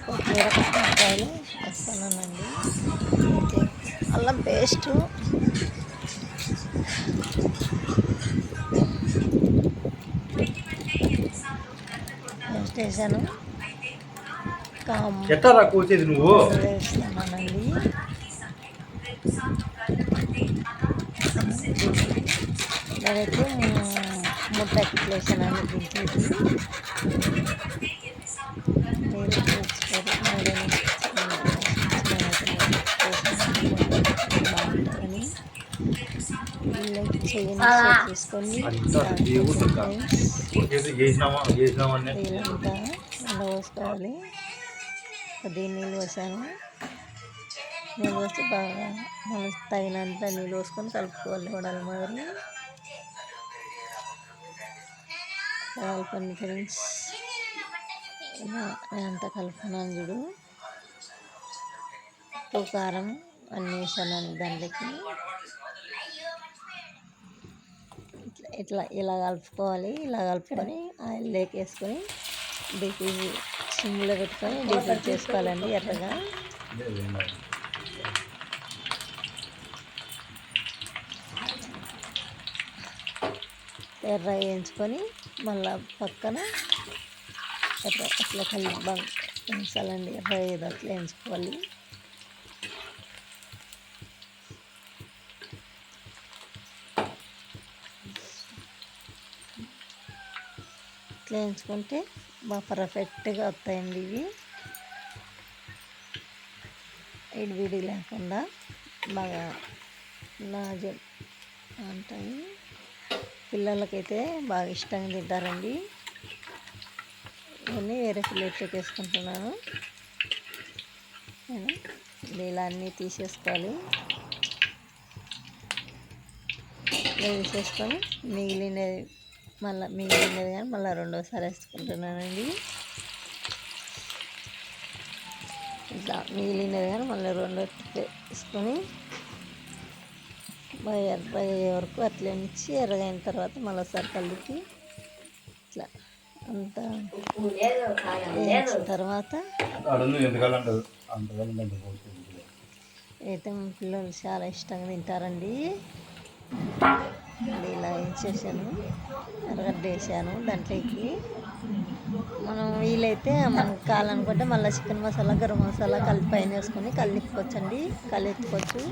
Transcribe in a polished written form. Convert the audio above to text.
కొత్తిమీర పచ్చిమిరపకాయలు వేస్తున్నానండి. అల్లం పేస్ట్ వేసాను. కూర్చేది నువ్వు వేస్తున్నానండి. నేనైతే 3 ప్యాకెట్లు వేసానండి. దించేసి మీరు బాగుంటుందని లైక్ చేయండి, షేర్ చేసుకోండి. నీళ్ళంతా పోసుకోవాలి. కొద్దిగా నీళ్ళు పోసాను. నీళ్ళు పోసి బాగా మనకు తగినంత నీళ్ళు పోసుకొని కలుపుకోవాలి. వడల మాదిరి కలపండి ఫ్రెండ్స్. అంతా కలుపుకున్నాను చూడు. ఉప్పు కారం అన్నీ వేసాను దాంట్లోకి. ఇలా కలుపుకోవాలి. ఇలా కలుపుకొని ఆయిల్ వేసుకొని డీపీ సిమ్లో పెట్టుకొని డీపీ చేసుకోవాలండి. ఎర్రగా ఎర్ర వేయించుకొని మళ్ళీ పక్కన అట్లా కలిపి బాగా వేయించాలండి. ఎర్ర ఏదో అట్లా వేయించుకోవాలి. ఇట్లా వేయించుకుంటే బాగా పర్ఫెక్ట్గా వస్తాయండి. ఇవి విడి లేకుండా బాగా నాజు ఉంటాయి. పిల్లలకైతే బాగా ఇష్టంగా తింటారండి. ఇవన్నీ వేరే ప్లేట్లోకి వేసుకుంటున్నాను నేను. ఇలా అన్నీ తీసేసుకోవాలి. తీసేసుకొని మిగిలినది కానీ మళ్ళీ రెండోసారి వేసుకుంటున్నానండి. ఇట్లా మిగిలినది కానీ మళ్ళీ రెండో వేసుకొని బాగా ఎర్రగా అయ్యే వరకు అట్లా ఉంచి ఎర్రగైన తర్వాత మళ్ళీసారి కలిపి ఇట్లా అంతా వేసిన తర్వాత అయితే మా పిల్లలు చాలా ఇష్టంగా తింటారండి. ఇలా వేసేసాను. ఎర్రగడ్డ వేసాను దాంట్లోకి. మనం వీలైతే మనకు కావాలనుకుంటే మళ్ళీ చికెన్ మసాలా, గరం మసాలా కలిపి పైన వేసుకొని కలిపుకోవచ్చండి. కలిపుకోవచ్చు.